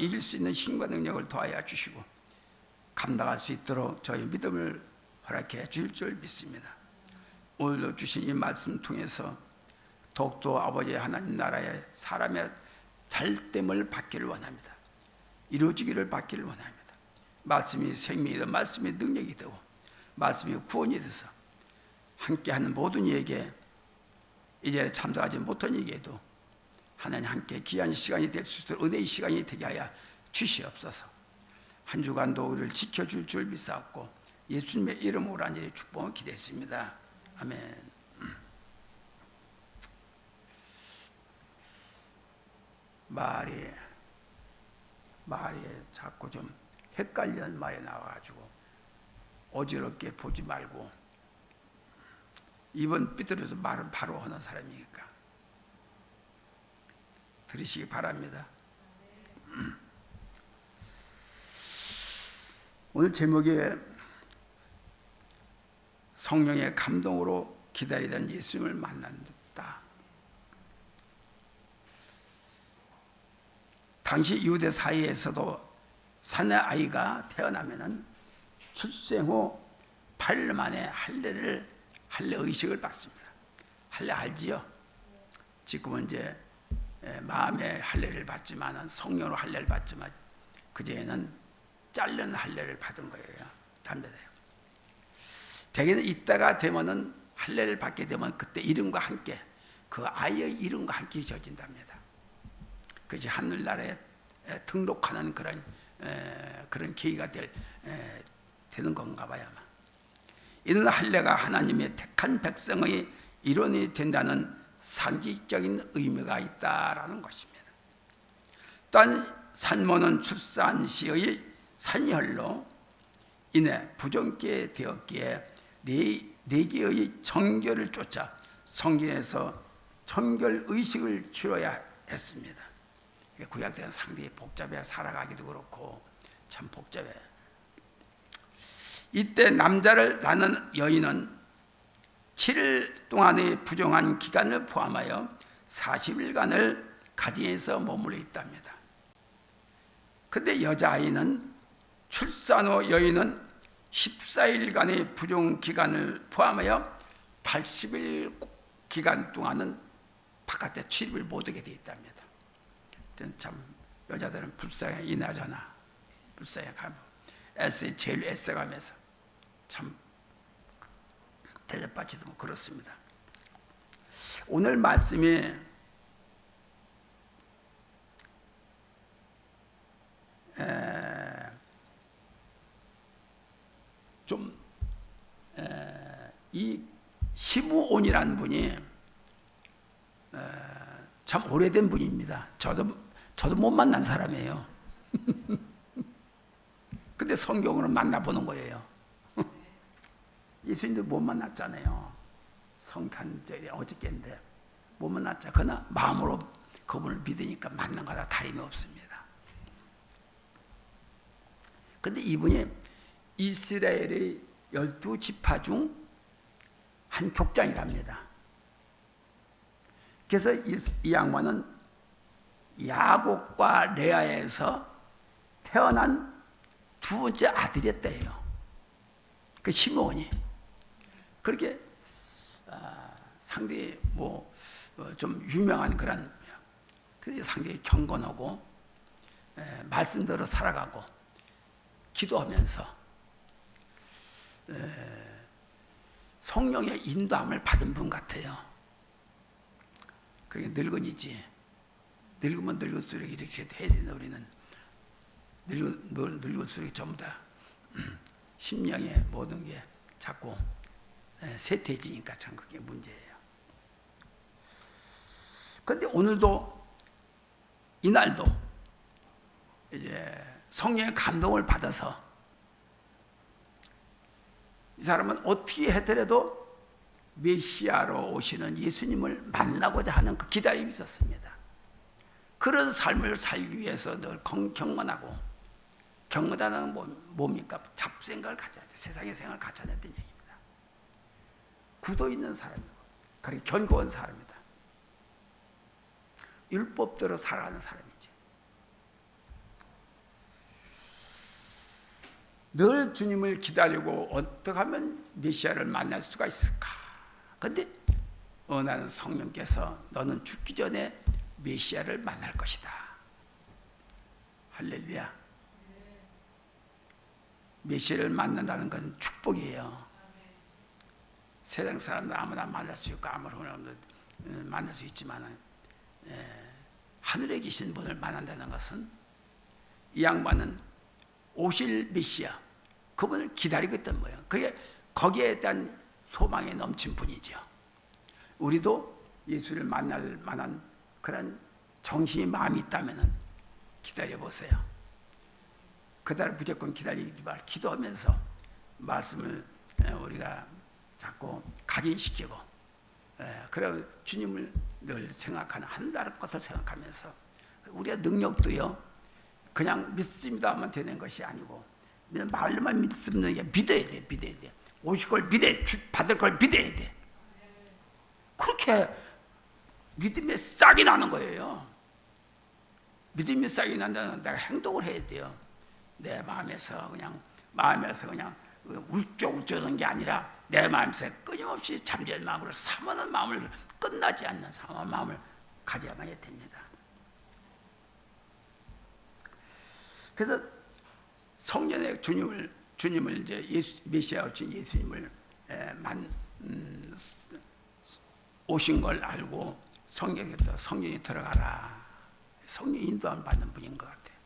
이길 수 있는 힘과 능력을 더하여 주시고 감당할 수 있도록 저희 믿음을 허락해 주실 줄 믿습니다. 오늘도 주신 이 말씀 통해서 더욱더 아버지 하나님 나라의 사람의 잘됨을 받기를 원합니다. 이루어지기를 받기를 원합니다. 말씀이 생명이다, 말씀이 능력이 되고 말씀이 구원이 돼서 함께하는 모든 이에게 이제 참석하지 못한 이에게도 하나님 함께 귀한 시간이 될 수 있도록 은혜의 시간이 되게 하여 주시옵소서. 한 주간도 우리를 지켜줄 줄 믿사옵고 예수님의 이름으로 간절히 축복을 기대했습니다. 아멘. 말이 자꾸 좀 헷갈리는 말이 나와가지고 어지럽게 보지 말고 입은 삐뚤어서 말은 바로 하는 사람이니까 들으시기 바랍니다. 오늘 제목이 성령의 감동으로 기다리던 예수님을 만난다. 당시 유대 사이에서도 사내 아이가 태어나면은 출생 후 8일 만에 할례 의식을 받습니다. 할례 알지요? 지금은 이제 마음의 할례를 받지만은 성령으로 할례를 받지만 그제는 자른 할례를 받은 거예요. 담배다요. 대개는 이따가 되면은 할례를 받게 되면 그때 이름과 함께 그 아이의 이름과 함께 지어진답니다. 그것이 하늘나라에 등록하는 그런 계기가 되는 건가 봐요. 아마. 이런 할례가 하나님의 택한 백성의 일원이 된다는 상징적인 의미가 있다라는 것입니다. 또한 산모는 출산 시의 산혈로 인해 부정케 되었기에 네 개의 정결을 쫓아 성경에서 정결 의식을 치러야 했습니다. 구약때는 상당히 복잡해. 살아가기도 그렇고 참 복잡해. 이때 남자를 낳는 여인은 7일 동안의 부정한 기간을 포함하여 40일간을 가정에서 머물러 있답니다. 그런데 여자아이는 출산 후 여인은 14일간의 부정 기간을 포함하여 80일 기간 동안은 바깥에 출입을 못하게 되어 있답니다. 참 여자들은 불쌍해. 이나저나 불쌍해 가면 제일 애써가면서 참 대접받지도 뭐 그렇습니다. 오늘 말씀이 이 시므온이라는 분이 참 오래된 분입니다. 저도 못 만난 사람이에요. 근데 성경으로 만나보는 거예요. 예수님도 못 만났잖아요. 성탄절이 어저께인데 못 만났죠. 그러나 마음으로 그분을 믿으니까 만난 거다 다름이 없습니다. 근데 이분이 이스라엘의 12지파 중 한 족장이랍니다. 그래서 이 양반은 야곱과 레아에서 태어난 두 번째 아들이었대요. 그 시므온이. 그렇게 상당히 좀 유명한 그런, 상당히 경건하고 말씀대로 살아가고 기도하면서 성령의 인도함을 받은 분 같아요. 그게 늙은이지. 늙으면 늙을수록 이렇게 해야 되는데 우리는 늙을수록 전부 다 심령의 모든 게 자꾸 쇠퇴해지니까 참 그게 문제예요. 그런데 오늘도 이날도 이제 성령의 감동을 받아서 이 사람은 어떻게 하더라도 메시아로 오시는 예수님을 만나고자 하는 그 기다림이 있었습니다. 그런 삶을 살기 위해서 늘 경건하고, 경건하다는 뭡니까? 잡생각을 가져야 돼. 세상의 생각을 가져야 된다는 얘기입니다. 굳어 있는 사람이고, 그렇게 견고한 사람이다. 율법대로 살아가는 사람이지. 늘 주님을 기다리고 어떻게 하면 메시아를 만날 수가 있을까? 근데 나는 성령께서 너는 죽기 전에 메시아를 만날 것이다. 할렐루야. 메시아를 만난다는 건 축복이에요. 세상 사람들 아무나 만날 수 있고 아무나 만날 수 있지만 하늘에 계신 분을 만난다는 것은 이 양반은 오실 메시아 그분을 기다리고 있던 거예요. 그게 거기에 대한 소망에 넘친 분이죠. 우리도 예수를 만날 만한 그런 정신이 마음이 있다면 기다려보세요. 그날 무조건 기다리지 말 기도하면서 말씀을 우리가 자꾸 각인시키고 그럼 주님을 늘 생각하는 한다는 것을 생각하면서 우리가 능력도요 그냥 믿습니다 하면 되는 것이 아니고 말로만 믿습니다. 믿어야 돼. 믿어야 돼. 오실 걸 믿어야 돼. 받을 걸 믿어야 돼. 그렇게 믿음의 싹이 나는 거예요. 믿음의 싹이 난다는 내가 행동을 해야 돼요. 내 마음에서 그냥 울적울적한 게 아니라 내 마음에서 끊임없이 잠재한 마음으로 사모하는 마음을 끝나지 않는 사모하는 마음을 가져야만 됩니다. 그래서 성년의 주님을 이제 메시아 오신 예수님을 오신 걸 알고 성령이 들어가라. 성령 인도함을 받는 분인 것 같아요.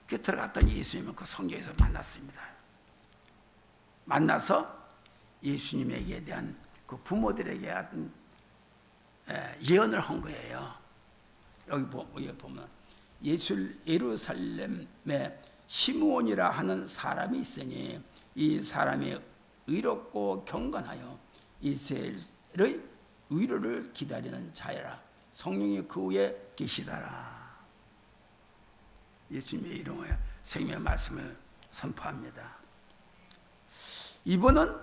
그 들어갔더니 예수님은 그 성령에서 만났습니다. 만나서 예수님에게 대한 그 부모들에게 하던 예언을 한 거예요. 여기 보면 예루살렘에 시므온이라 하는 사람이 있으니 이 사람이 의롭고 경건하여 이스라엘의 위로를 기다리는 자여라. 성령이 그 위에 계시다라. 예수님의 이름으로 생명의 말씀을 선포합니다. 이분은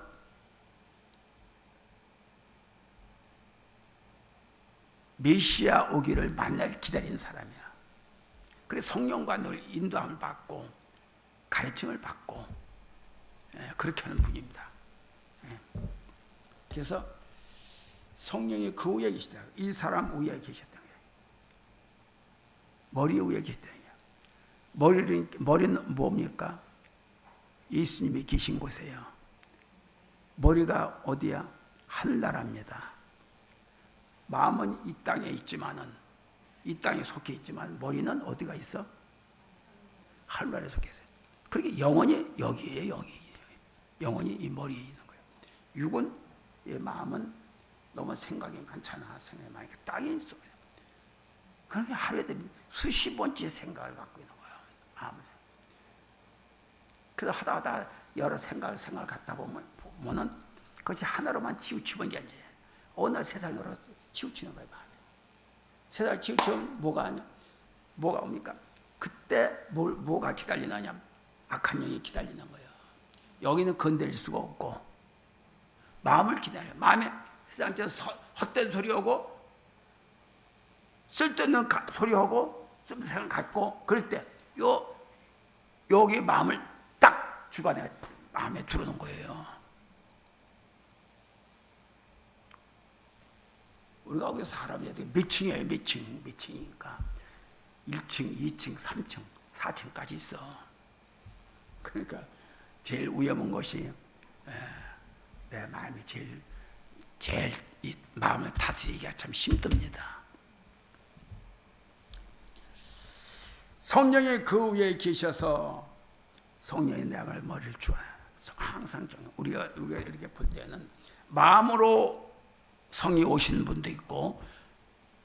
메시아 오기를 만날 기다린 사람이야. 그래서 성령과 늘 인도함을 받고 가르침을 받고 그렇게 하는 분입니다. 그래서 성령이 그 위에 계시다. 이 사람 위에 계셨다. 머리 위에 계셨다. 머리는 뭡니까? 예수님이 계신 곳이에요. 머리가 어디야? 하늘나라입니다. 마음은 이 땅에 있지만은 이 땅에 속해 있지만 머리는 어디가 있어? 하늘나라에 속해 있어요. 그러니까 영혼이 여기에요. 여기. 영혼이 이 머리에 있는 거예요. 육은 이 마음은 너무 생각이 많잖아. 생각이 많으니까 땅에 있어. 그러니까 하루에 수십 번째 생각을 갖고 있는 거예요. 마음을. 그래서 하다 여러 생각을 갖다 보면은 그것이 하나로만 치우치면 게 아니에요. 어느 날 세상으로 치우치는 거예요. 마음이. 세상을 치우치면 뭐가 옵니까? 그때 뭐가 기다리느냐? 악한 영이 기다리는 거예요. 여기는 건드릴 수가 없고 마음을 기다려요. 마음에 세상에서 헛된 소리 하고 쓸데없는 소리 하고 쓸데없는 생각 갖고 그럴 때 여기 마음을 딱 주관해 마음에 들어오는 거예요. 우리가 여기 사람이 몇 층이에요? 몇 층이니까 1층, 2층, 3층, 4층까지 있어. 그러니까 제일 위험한 것이 내 마음이 제일 이 마음을 다스리기가 참 힘듭니다. 성령이 그 위에 계셔서 성령이 내 머리를 주어요. 항상 우리가 이렇게 볼 때는 마음으로 성령이 오시는 분도 있고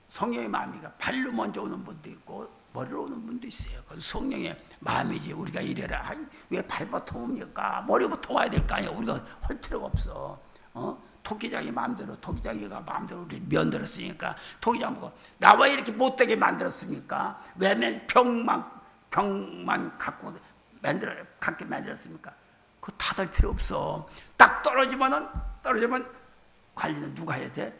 성령의 마음이가 발로 먼저 오는 분도 있고 머리로 오는 분도 있어요. 그건 성령의 마음이지. 우리가 이래라 왜 발부터 옵니까? 머리부터 와야 될 거 아니야. 우리가 할 필요가 없어. 토끼장이 마음대로 토끼장이가 마음대로 우리 면들었으니까 토끼장 보고 나 왜 이렇게 못되게 만들었습니까? 왜냐면 병만 갖고 갖게 만들었습니까? 그거 탓할 필요 없어. 딱 떨어지면 관리는 누가 해야 돼?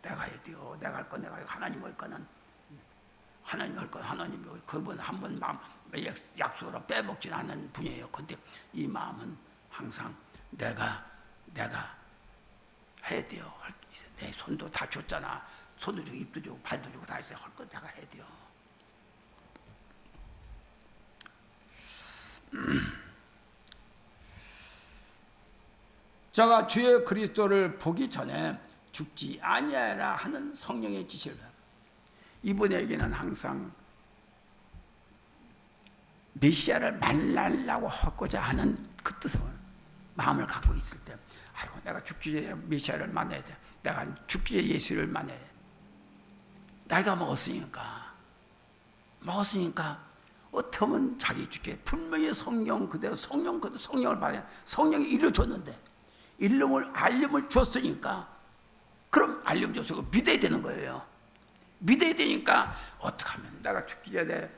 내가 해야 돼요. 내가 할 거 내가 하나님 할 거는 하나님 할 거 하나님이 그분 한 번 약속으로 빼먹진 않는 분이에요. 근데 이 마음은 항상 내가 해야 돼요. 내 손도 다 줬잖아. 손도 주고 입도 주고 발도 주고 다 했어요. 할 거 내가 해야 돼요. 제가 주의 그리스도를 보기 전에 죽지 아니하라 하는 성령의 지시를 이분에게는 항상 메시아를 만나려고 하고자 하는 그 뜻을 마음을 갖고 있을 때, 아이고 내가 죽기 전에 메시아를 만나야 돼. 내가 죽기 전에 예수를 만나야 돼. 나이가 먹었으니까 어떻게 하면 자기 죽게 분명히 성령 그대로 성령을 받아 성령이 일러줬는데 알림을 줬으니까 그럼 알림 줬으니까 믿어야 되는 거예요. 믿어야 되니까 어떻게 하면 내가 죽기 전에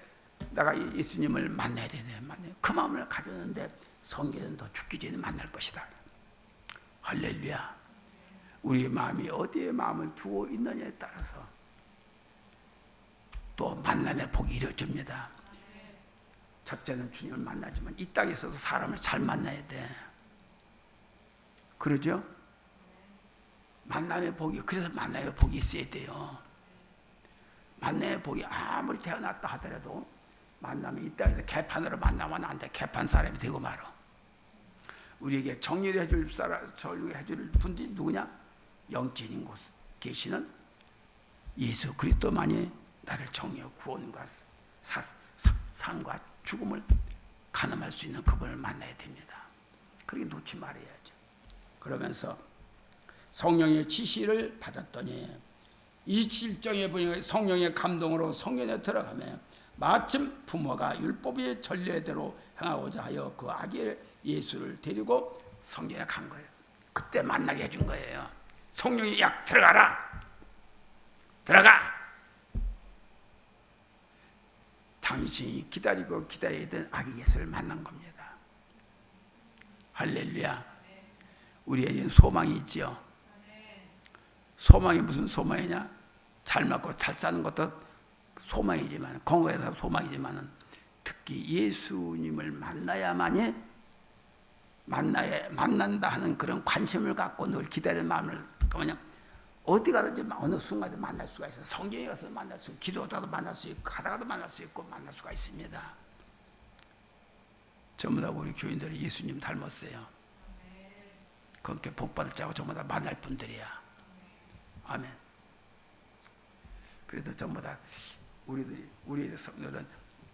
내가 예수님을 만나야 되네. 그 마음을 가졌는데 성경은 더 죽기 전에 만날 것이다. 할렐루야. 우리의 마음이 어디에 마음을 두고 있느냐에 따라서 또 만남의 복이 이루어집니다. 첫째는 주님을 만나지만 이 땅에서도 사람을 잘 만나야 돼. 그러죠? 만남의 복이, 그래서 만남의 복이 있어야 돼요. 만남의 복이 아무리 태어났다 하더라도 만나면 이 땅에서 개판으로 만나면 안 돼. 개판 사람이 되고 말어. 우리에게 정리를 해줄 분들이 누구냐? 영적인 곳 계시는 예수 그리스도만이 나를 정리하고 구원과 상과 죽음을 가늠할 수 있는 그분을 만나야 됩니다. 그렇게 놓지 말아야죠. 그러면서 성령의 지시를 받았더니 27장에 보니 성령의 감동으로 성전에 들어가며 마침 부모가 율법의 전례대로 행하고자 하여 그 아기 예수를 데리고 성전에 간 거예요. 그때 만나게 해준 거예요. 성령이 들어가라. 들어가. 당신이 기다리던 아기 예수를 만난 겁니다. 할렐루야. 우리에게는 소망이 있지요. 소망이 무슨 소망이냐? 잘 먹고 잘 사는 것도 소망이지만, 건강해서 소망이지만 특히 예수님을 만나야만이 만난다 하는 그런 관심을 갖고 늘 기다리는 마음을 그냥 어디 가든지 어느 순간에 만날 수가 있어요. 성경에 가서 만날 수 있고, 기도하다도 만날 수 있고, 가다가도 만날 수 있고, 만날 수가 있습니다. 전부 다 우리 교인들이 예수님 닮았어요. 그렇게 복받을 자고 전부 다 만날 분들이야. 아멘. 그래도 전부 다 우리 성도는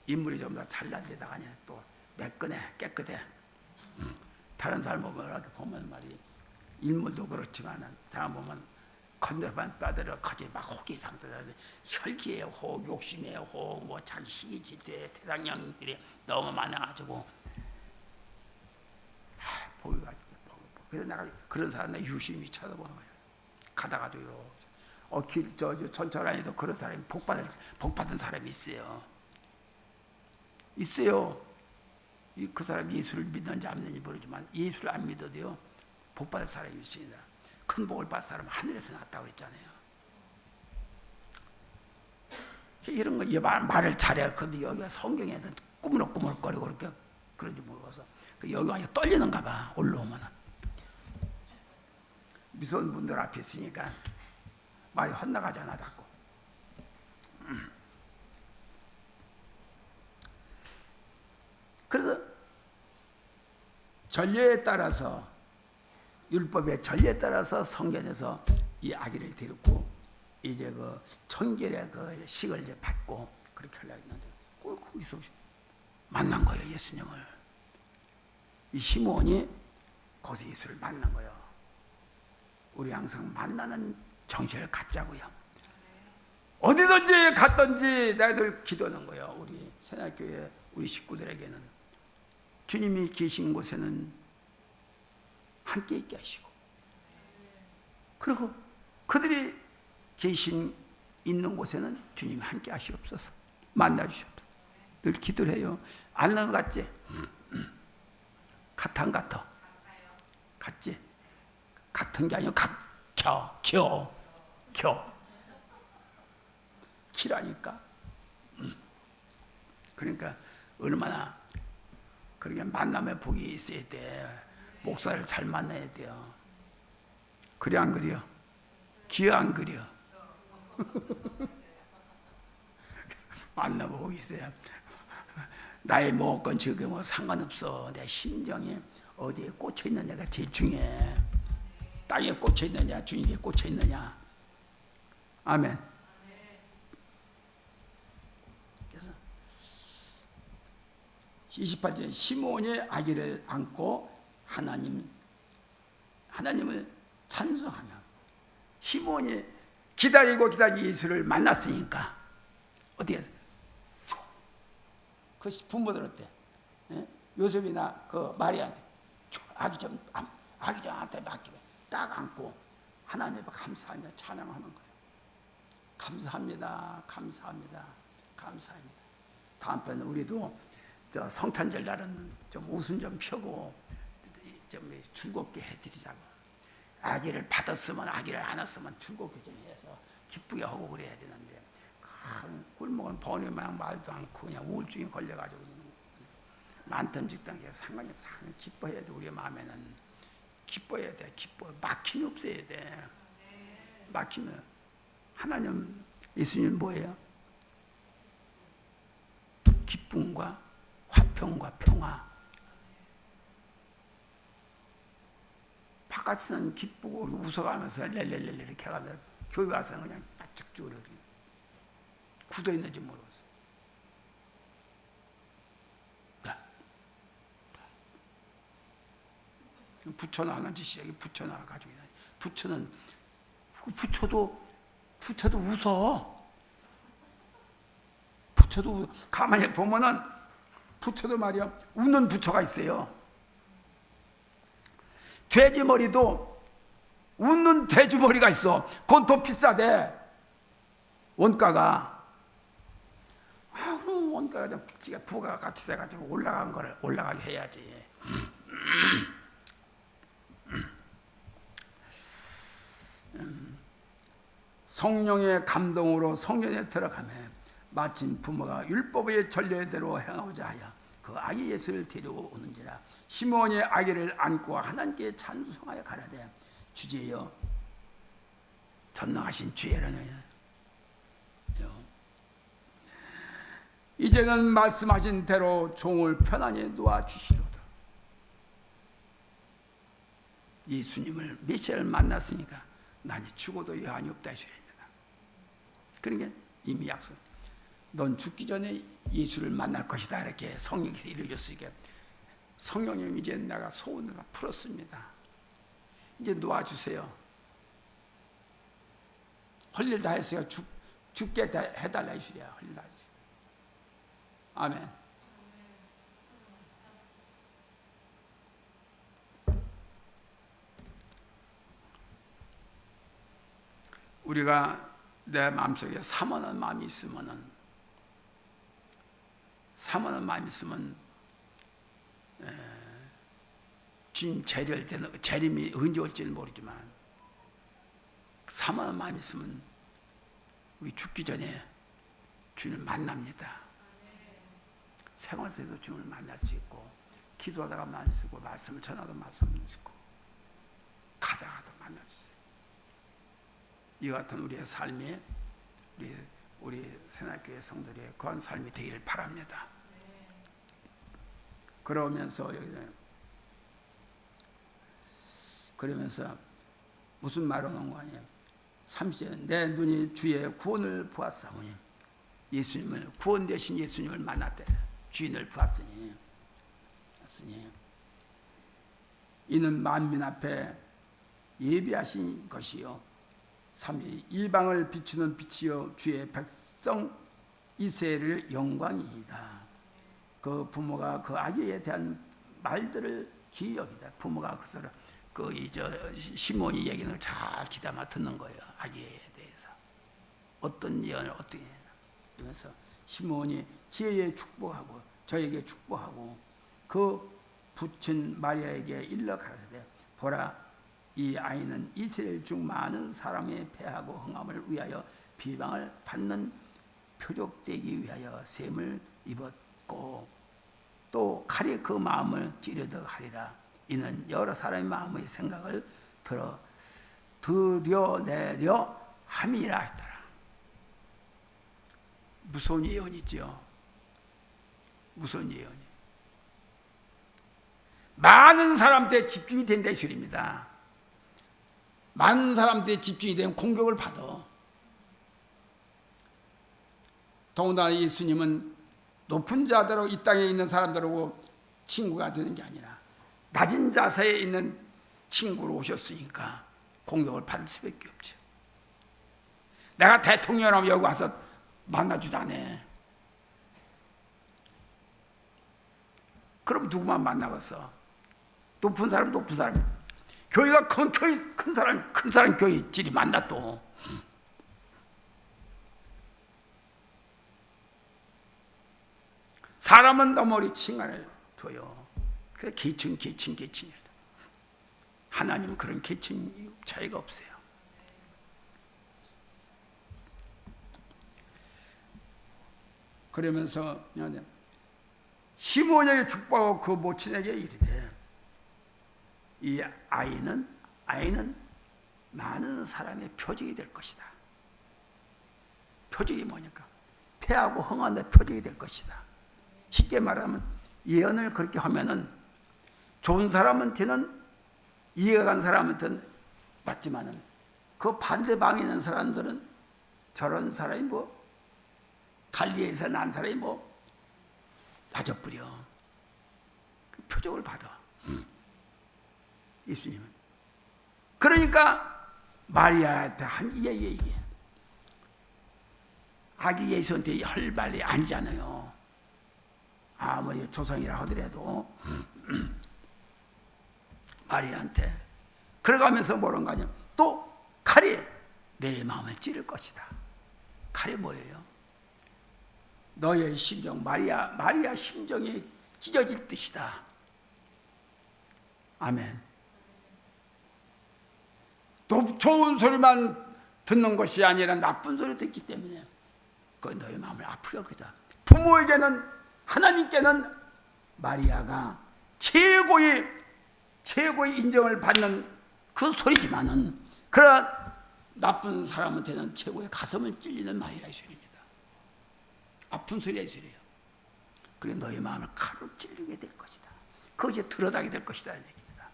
인물이 전부 다 잘난 데다가 또 매끈해, 깨끗해. 다른 사람 보면 말이 인물도 그렇지만 사람 보면 건너반 따들어 커지 막 호기 상태라서 혈기에 혹, 욕심에 혹, 뭐 자기 시기 질투에 세상 영들이 너무 많아가지고 보기가 그래서 내가 그런 사람을 유심히 쳐다보는 거예요. 가다가도 이렇게 전철안에도 그런 사람이 복받은 사람이 있어요. 그 사람이 예수를 믿는지 안 믿는지 모르지만 예수를 안 믿어도요 복받을 사람이 있습니다. 큰 복을 받은 사람은 하늘에서 났다고 그랬잖아요. 이런 거 말을 잘해. 그런데 여기가 성경에서 꾸물거리고 그렇게 그런지 모르겠어. 여기가 떨리는가 봐. 올라오면 미소한 분들 앞에 있으니까 말이 헛나가잖아 자꾸. 그래서 전례에 따라서 율법의 전례에 따라서 성전에서 이 아기를 데리고 이제 그 천결의 그 식을 이제 받고 그렇게 하려고 했는데 거기서 만난 거예요. 예수님을. 이 시몬이 거기서 예수를 만난 거예요. 우리 항상 만나는 정신을 갖자고요. 어디든지 갔든지 내가 기도하는 거예요. 우리 새날교회 우리 식구들에게는 주님이 계신 곳에는 함께 있게 하시고, 그리고 그들이 있는 곳에는 주님이 함께 하시옵소서. 만나 주시옵소서. 늘 기도를 해요. 안 나은 것 같지? 같아 안 같아? 같지? 같은 게 아니고 키라니까. 그러니까 얼마나 그렇게 만남의 복이 있어야 돼. 목사를 잘 만나야 돼요. 그래 안 그려? 기어 안 그려? 만나면 복이 있어야. 나의 먹건 저게 뭐 상관없어. 내 심정이 어디에 꽂혀 있느냐가 제일 중요해. 땅에 꽂혀 있느냐, 주님께 꽂혀 있느냐. 아멘. 그래서 28절 시몬이 아기를 안고 하나님을 찬송하며, 시몬이 기다리고 예수를 만났으니까 어떻게 해서 그 부모들 어때? 예? 요셉이나 그 마리아한테 아기한테 맡기면 딱 안고 하나님 앞에 감사하며 찬양하는 거예요. 감사합니다. 다음번에 우리도 저 성탄절 날은 좀 웃음 좀 펴고 좀 즐겁게 해드리자고. 아기를 받았으면 아기를 안았으면 즐겁게 좀 해서 기쁘게 하고 그래야 되는데, 굶먹은 번외만 말도 않고 그냥 우울증에 걸려가지고 많던 직당에 상관이 없어. 기뻐해야 돼. 우리 마음에는 기뻐해야 돼. 막힘이 없어야 돼. 막히면 하나님 예수님 뭐예요? 기쁨과 화평과 평화. 바깥에서는 기쁘고 웃어가면서 렐렐렐 이렇게 하면 교회 가서는 그냥 바짝 죽으려 굳어 있는지 모르겠어. 붙여놔는 짓이야. 붙여놔 가지고 부처도 웃어. 부처도 가만히 보면은 부처도 말이야 웃는 부처가 있어요. 돼지머리도 웃는 돼지머리가 있어. 그건 더 비싸대. 원가가. 원가가 좀 지가 부가 같이 돼가지고 올라간 거를 올라가게 해야지. 성령의 감동으로 성전에 들어가며 마침 부모가 율법의 전례대로 행하고자 하여 그 아기 예수를 데려오는지라. 시몬이 아기를 안고 하나님께 찬송하여 가라되, 주제여 전능하신 주의라는 이제는 말씀하신 대로 종을 편안히 놓아 주시로다. 예수님을 메시아를 만났으니까 나는 죽어도 여한이 없다 하시랍니다. 그러니까 이미 약속. 넌 죽기 전에 예수를 만날 것이다 이렇게 성령께서 이루어졌으니까 성령님 이제 내가 소원을 풀었습니다. 이제 놓아주세요. 할 일 다 했어요. 죽게 해달라 하시랴. 할 일 다 했어요. 아멘. 우리가 내 마음속에 사모하는 마음이 있으면 주님 재림할 때는 재림이 언제 올지는 모르지만 사모하는 마음이 있으면 우리 죽기 전에 주님을 만납니다. 생활 속에서 주님을 만날 수 있고, 기도하다가 만날 수 있고, 말씀을 전하다 말씀을 만날 수 있고, 가다가도 만날 수 있어요. 이 같은 우리의 삶이 우리 새날교회 성도들의 그런 삶이 되기를 바랍니다. 그러면서 무슨 말을 하는 거 아니에요? 30절 내 눈이 주의 구원을 보았사오니, 예수님을 구원 되신 예수님을 만났대. 주인을 보았으니 이는 만민 앞에 예비하신 것이요 3위 이방을 비추는 빛이요 주의 백성 이스라엘의 영광이다. 그 부모가 그 아기에 대한 말들을 기억이다. 부모가 시몬이 얘기는 잘 귀담아 듣는 거예요. 아기에 대해서 어떤 예언을 어떻게 해야 그러면서 시몬이 지혜에 축복하고 저에게 축복하고 그 부친 마리아에게 일러 가라사대, 보라 이 아이는 이스라엘 중 많은 사람의 패하고 흥함을 위하여 비방을 받는 표적되기 위하여 셈을 입었고 또 칼이 그 마음을 찌르듯 하리라. 이는 여러 사람의 마음의 생각을 들여내려 함이라 했더라. 무서운 예언이죠. 무서운 예언이. 많은 사람들의 집중이 된다 이 소리입니다. 많은 사람들의 집중이 되면 공격을 받아. 더군다나 예수님은 높은 자들하고 이 땅에 있는 사람들하고 친구가 되는 게 아니라 낮은 자세에 있는 친구로 오셨으니까 공격을 받을 수밖에 없죠. 내가 대통령이라면 여기 와서 만나주자네. 그럼 누구만 만나겠어? 높은 사람, 높은 사람. 교회가 큰 사람 교회끼리 만나 또. 사람은 너무 머리 칭한을 둬요. 그 계층이다. 하나님은 그런 계층 차이가 없어요. 그러면서 시몬에게 축복하고 그 모친에게 이르되 이 아이는 많은 사람의 표적이 될 것이다. 표적이 뭐니까? 패하고 흥한데 표적이 될 것이다. 쉽게 말하면 예언을 그렇게 하면은 좋은 사람한테는 이해가 간 사람한테는 맞지만은 그 반대방에 있는 사람들은 저런 사람이 뭐 갈리에서 난 사람이 뭐 낮아버려. 그 표적을 받아. 예수님은. 그러니까 마리아한테 한 이게 아기 예수한테 헐발이 아니잖아요. 아무리 조상이라 하더라도 마리아한테 그러가면서 뭐라는가 하냐, 또 칼이 내 마음을 찌를 것이다. 칼이 뭐예요? 너의 심정, 마리아 심정이 찢어질 뜻이다. 아멘. 또 좋은 소리만 듣는 것이 아니라 나쁜 소리 듣기 때문에 그 너의 마음을 아프게 할 거다. 부모에게는, 하나님께는 마리아가 최고의 인정을 받는 그 소리지만은 그러나 나쁜 사람한테는 최고의 가슴을 찔리는 말이라 이 소리입니다. 아픈 소리야 이 소리예요. 그래 너의 마음을 칼로 찔리게 될 것이다. 그것이 드러나게 될 것이다 이 얘기입니다.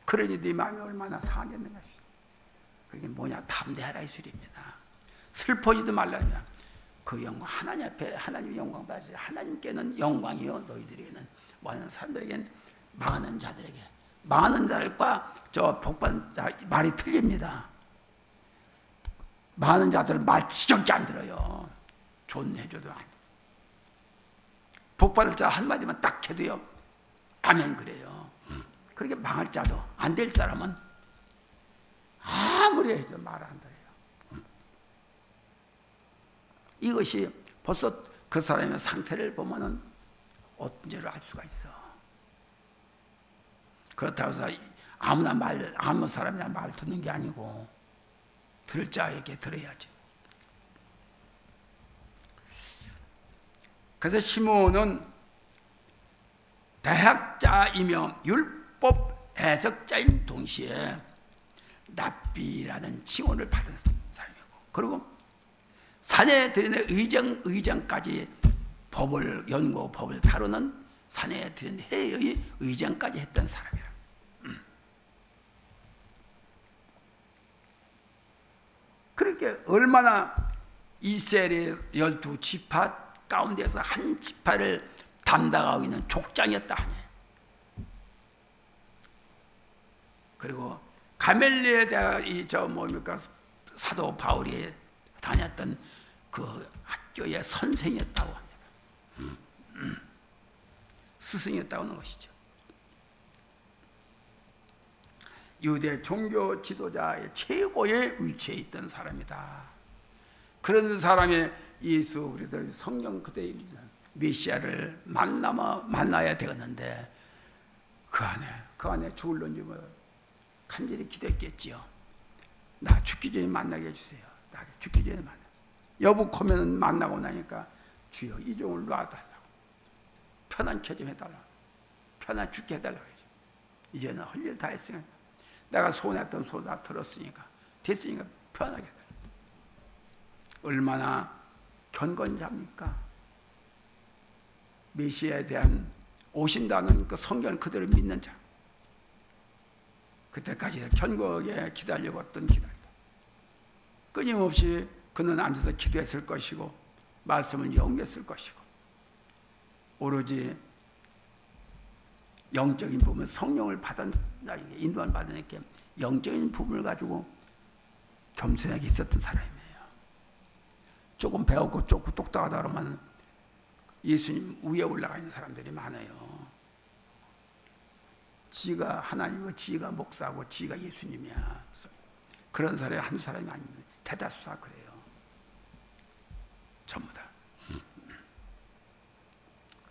그러니 네 마음이 얼마나 상하겠는가. 그게 뭐냐, 담대하라 이 소리입니다. 슬퍼지도 말라냐. 그 영광 하나님 앞에 하나님 영광 받으시. 하나님께는 영광이요 너희들에게는, 많은 사람들에게는, 망하는 자들에게, 망하는 자들과 저 복받은 자 말이 틀립니다. 많은 자들은 말 지겹게 안 들어요. 존해줘도 안. 복받을 자 한마디만 딱 해도요 아멘 그래요. 그렇게 망할 자도, 안 될 사람은 아무리 해도 말 안 들어요. 이것이 벌써 그 사람의 상태를 보면은 어떤지를 알 수가 있어. 그렇다고 해서 아무 사람이나 말 듣는 게 아니고 들을 자에게 들어야지. 그래서 시몬은 대학자이며 율법 해석자인 동시에 랍비라는 칭호를 받은 사람이고, 그리고 산헤드린의 의장까지 법을 연구하고 법을 다루는 산헤드린 회의 의장까지 했던 사람이라. 그렇게 얼마나 이스라엘의 12지파 가운데서 한 지파를 담당하고 있는 족장이었다 하니. 그리고 가멜리에 대한 사도 바울이 다녔던 그 학교의 선생이었다고 합니다. 스승이었다고 하는 것이죠. 유대 종교 지도자의 최고의 위치에 있던 사람이다. 그런 사람의 예수 그리스도 성령 그대의 메시아를 만나야 되었는데 그 안에 죽을런지 간절히 기도했겠지요. 나 죽기 전에 만나게 해주세요. 나 죽기 전에 만나. 여복하면 만나고 나니까 주여 이 종을 놔달라고. 편안케 좀 해달라. 편안 죽게 해달라. 이제는 할 일 다 했으니까, 내가 소원했던 소원 다 들었으니까, 됐으니까 편하게 해달라. 얼마나 견건자입니까? 메시아에 대한 오신다는 그 성경을 그대로 믿는 자. 그때까지 견고하게 기다리고 있던 기다리다. 끊임없이 그는 앉아서 기도했을 것이고 말씀을 연구했을 것이고, 오로지 영적인 부분, 성령을 받은 자에게 인도를 받으니까 영적인 부분을 가지고 겸손하게 있었던 사람이에요. 조금 배웠고 조금 똑똑하다 그러면 예수님 위에 올라가 있는 사람들이 많아요. 지가 하나님이고 지가 목사고 지가 예수님이야. 그런 사람이 한 사람이 아닙니다. 대다수가 그래요. 전부 다.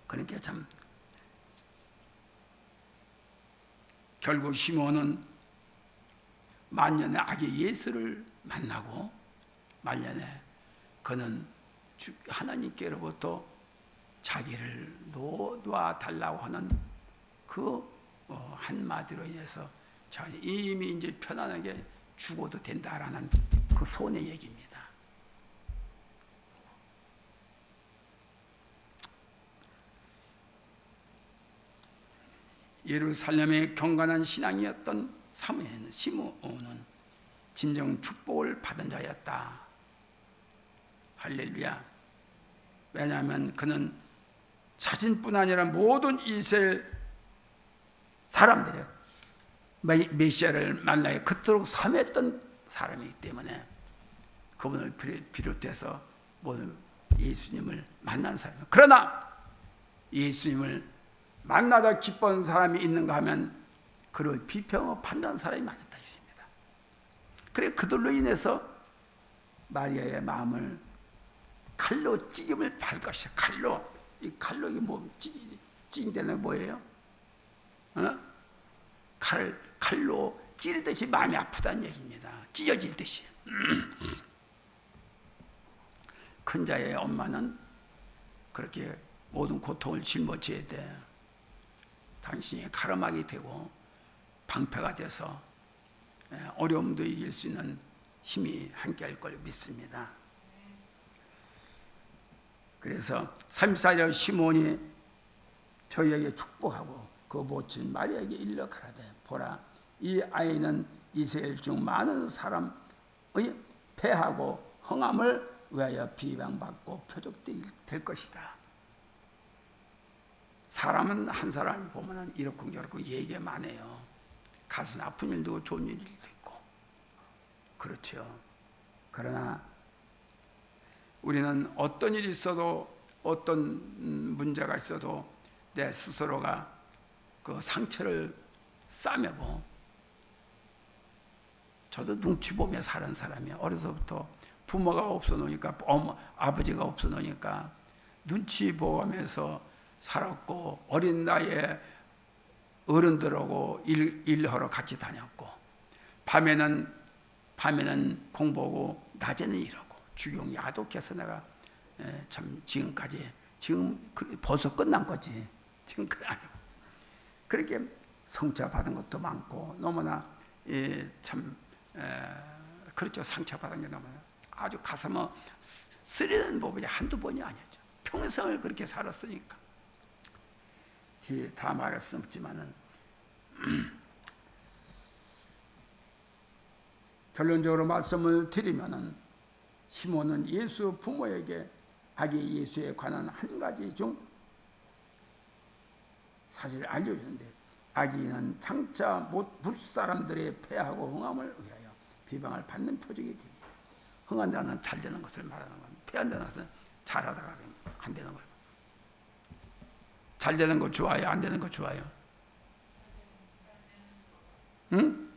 그러니까 참 결국 시몬은 만년에 아기 예수를 만나고 말년에 그는 하나님께로부터 자기를 놓아달라고 하는 그 한마디로 인해서 이미 이제 편안하게 죽어도 된다라는 그 소원의 얘기입니다. 예루살렘의 경건한 신앙이었던 사무엘은, 시므온은 진정 축복을 받은 자였다. 할렐루야. 왜냐하면 그는 자신뿐 아니라 모든 이스라엘 사람들이 메시아를 만나기 그토록 섬했던 사람이기 때문에 그분을 비롯해서 모든 예수님을 만난 사람이에요. 그러나 예수님을 만나다 기쁜 사람이 있는가 하면 그를 비평하고 판단하는 사람이 많았다 했습니다. 그래 그들로 인해서 마리아의 마음을 칼로 찌김을 할 것이야. 이 칼로 이게 뭐 찌긴다는 뭐예요? 칼로 찌르듯이 마음이 아프다는 얘기입니다. 찢어질 듯이. 큰 자의 엄마는 그렇게 모든 고통을 짊어져야 돼. 당신이 가름하게 되고 방패가 돼서 어려움도 이길 수 있는 힘이 함께할 걸 믿습니다. 그래서 34절 시몬이 저희에게 축복하고 그 모친 마리아에게 일러 가라되, 보라, 이 아이는 이스라엘 중 많은 사람의 패하고 흥함을 위하여 비방받고 표적될 것이다. 사람은 한 사람이 보면은 이렇고 저렇고 얘기가 많아요. 가슴 아픈 일도 좋은 일도 있고 그렇죠. 그러나 우리는 어떤 일이 있어도 어떤 문제가 있어도 내 스스로가 그 상처를 싸매고, 저도 눈치 보며 사는 사람이에요. 어려서부터 부모가 없어 놓으니까, 아버지가 없어 놓으니까 눈치 보면서 살았고, 어린 나이에 어른들하고 일하러 같이 다녔고, 밤에는 공부하고 낮에는 일하고, 주경이 아독해서 내가 참 지금까지, 지금 벌써 끝난 거지. 지금 아니고. 그렇게 성취받은 것도 많고, 너무나 참 그렇죠. 상처받은 게 너무나 아주 가슴을 쓰리는 부분이 한두 번이 아니죠. 평생을 그렇게 살았으니까. 다 말할 수 없지만은 결론적으로 말씀을 드리면은, 시몬은 예수 부모에게 아기 예수에 관한 한 가지 중 사실을 알려주는데, 아기는 장차 못 사람들의 패하고 흥함을 위하여 비방을 받는 표적이 되니, 흥한다는 잘 되는 것을 말하는 겁니다. 패한다는 것은 잘하다가 안 되는 거예요. 잘 되는 거 좋아요? 안 되는 거 좋아요? 응?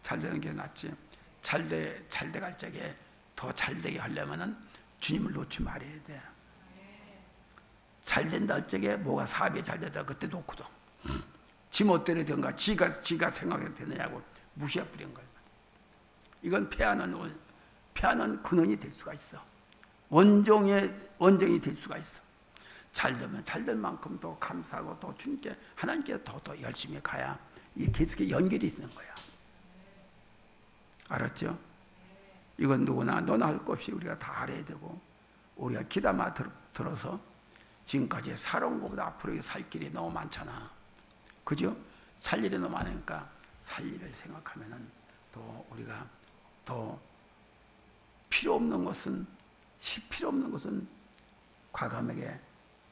잘 되는 게 낫지. 잘 돼갈 적에 더 잘 되게 하려면은 주님을 놓지 말아야 돼. 잘 된다 할 적에 뭐가 사업이 잘 되다 그때 놓거든. 지 멋대로 된가, 지가 생각해도 되느냐고 무시해 버린 거예요. 이건 패하는 근원이 될 수가 있어. 원정이 될 수가 있어. 잘 되면 잘 될 만큼 더 감사하고 또 주님께 하나님께 더 열심히 가야 이게 계속 연결이 있는 거야. 알았죠? 이건 누구나 너나 할 것 없이 우리가 다 알아야 되고, 우리가 귀담아 들어서 지금까지 살아온 것보다 앞으로 살 길이 너무 많잖아. 그죠? 살 일이 너무 많으니까 살 일을 생각하면은 또 우리가 더 필요 없는 것은 과감하게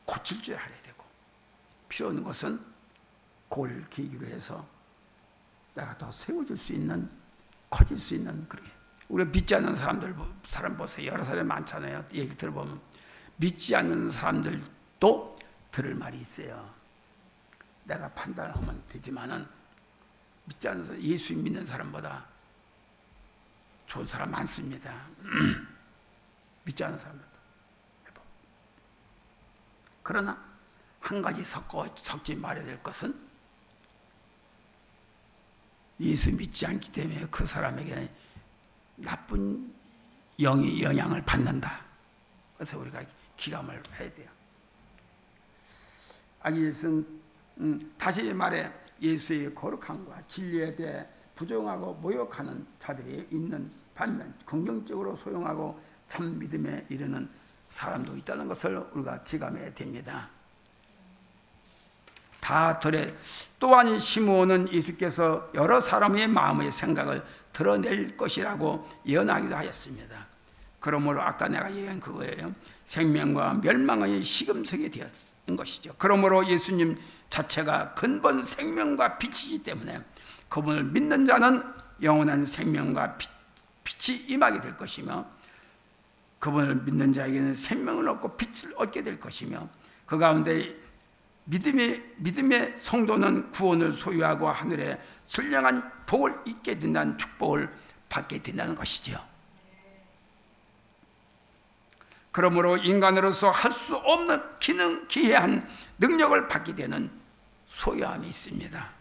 고칠 줄 알아야 되고, 필요 없는 것은 그걸 계기로 해서 내가 더 세워줄 수 있는, 커질 수 있는, 그렇게. 우리가 믿지 않는 사람 보세요. 여러 사람이 많잖아요. 얘기 들어보면 믿지 않는 사람들도 들을 말이 있어요. 내가 판단을 하면 되지만은 믿지 않는 사람, 예수 믿는 사람보다 좋은 사람 많습니다. 믿지 않는 사람들도. 그러나 한 가지 섞지 말아야 될 것은, 예수 믿지 않기 때문에 그 사람에게 나쁜 영의 영향을 받는다. 그래서 우리가 기감을 해야 돼요. 예수는 다시 말해 예수의 거룩함과 진리에 대해 부정하고 모욕하는 자들이 있는 반면 긍정적으로 소용하고 참 믿음에 이르는 사람도 있다는 것을 우리가 기감해야 됩니다. 또한 시므온은 예수께서 여러 사람의 마음의 생각을 드러낼 것이라고 예언하기도 하였습니다. 그러므로 아까 내가 얘기한 그거예요. 생명과 멸망의 시금석이 되었는 것이죠. 그러므로 예수님 자체가 근본 생명과 빛이기 때문에 그분을 믿는 자는 영원한 생명과 빛이 임하게 될 것이며, 그분을 믿는 자에게는 생명을 얻고 빛을 얻게 될 것이며, 그 가운데 믿음의 성도는 구원을 소유하고 하늘에 선량한 복을 잊게 된다는 축복을 받게 된다는 것이죠. 그러므로 인간으로서 할 수 없는 기이한 능력을 받게 되는 소유함이 있습니다.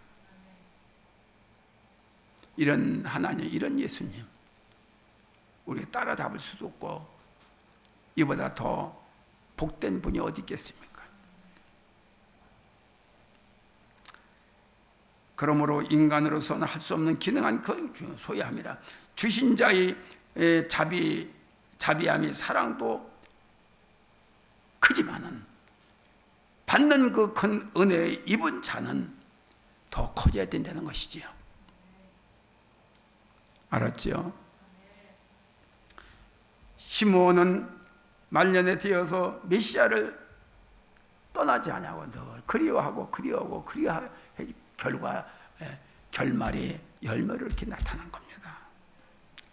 이런 하나님, 이런 예수님, 우리가 따라잡을 수도 없고 이보다 더 복된 분이 어디 있겠습니까? 그러므로 인간으로서는 할 수 없는 기능한 그 소유함이라. 주신 자의 자비함이 사랑도 크지만은 받는 그 큰 은혜의 입은 자는 더 커져야 된다는 것이지요. 알았죠? 시므온은 말년에 되어서 메시아를 떠나지 않냐고 늘 그리워하고 결말이 열매로 이렇게 나타난 겁니다.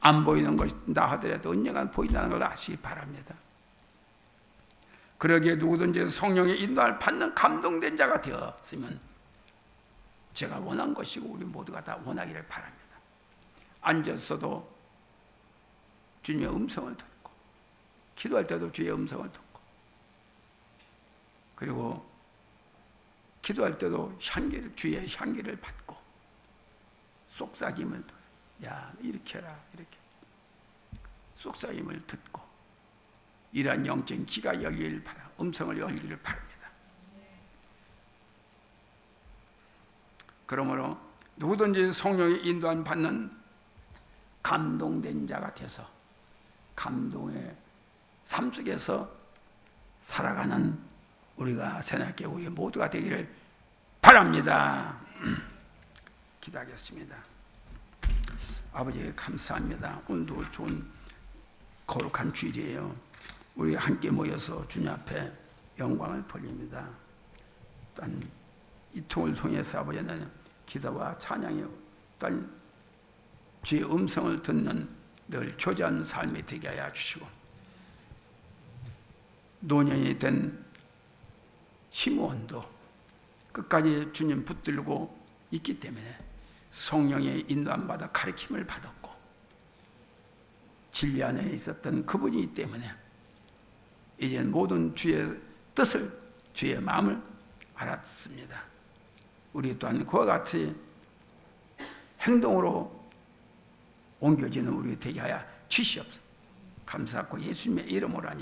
안 보이는 것이다 하더라도 언젠간 보인다는 걸 아시기 바랍니다. 그러기에 누구든지 성령의 인도를 받는 감동된 자가 되었으면 제가 원한 것이고 우리 모두가 다 원하기를 바랍니다. 앉았어도 주님의 음성을 듣고, 기도할 때도 주의 음성을 듣고, 그리고 기도할 때도 주의 향기를 받고, 속삭임을 야 이렇게 해라 이렇게 속삭임을 듣고, 이러한 영적인 귀가 열리기를 바라, 음성을 열기를 바랍니다. 그러므로 누구든지 성령의 인도함 받는 감동된 자가 돼서 감동의 삶 속에서 살아가는 우리가 새롭게 우리 모두가 되기를 바랍니다. 기도하겠습니다. 아버지 감사합니다. 오늘도 좋은 거룩한 주일이에요. 우리 함께 모여서 주님 앞에 영광을 돌립니다. 또한 이 통을 통해서 아버지는 기도와 찬양의 또한 주의 음성을 듣는 늘 교제하는 삶이 되게 하여 주시고, 노년이 된 시므온도 끝까지 주님 붙들고 있기 때문에 성령의 인도함 받아 가르침을 받았고, 진리 안에 있었던 그분이기 때문에 이제 모든 주의 뜻을, 주의 마음을 알았습니다. 우리 또한 그와 같이 행동으로 옮겨지는 우리 되게 하여 주시옵소서. 감사하고 예수님의 이름으로 하니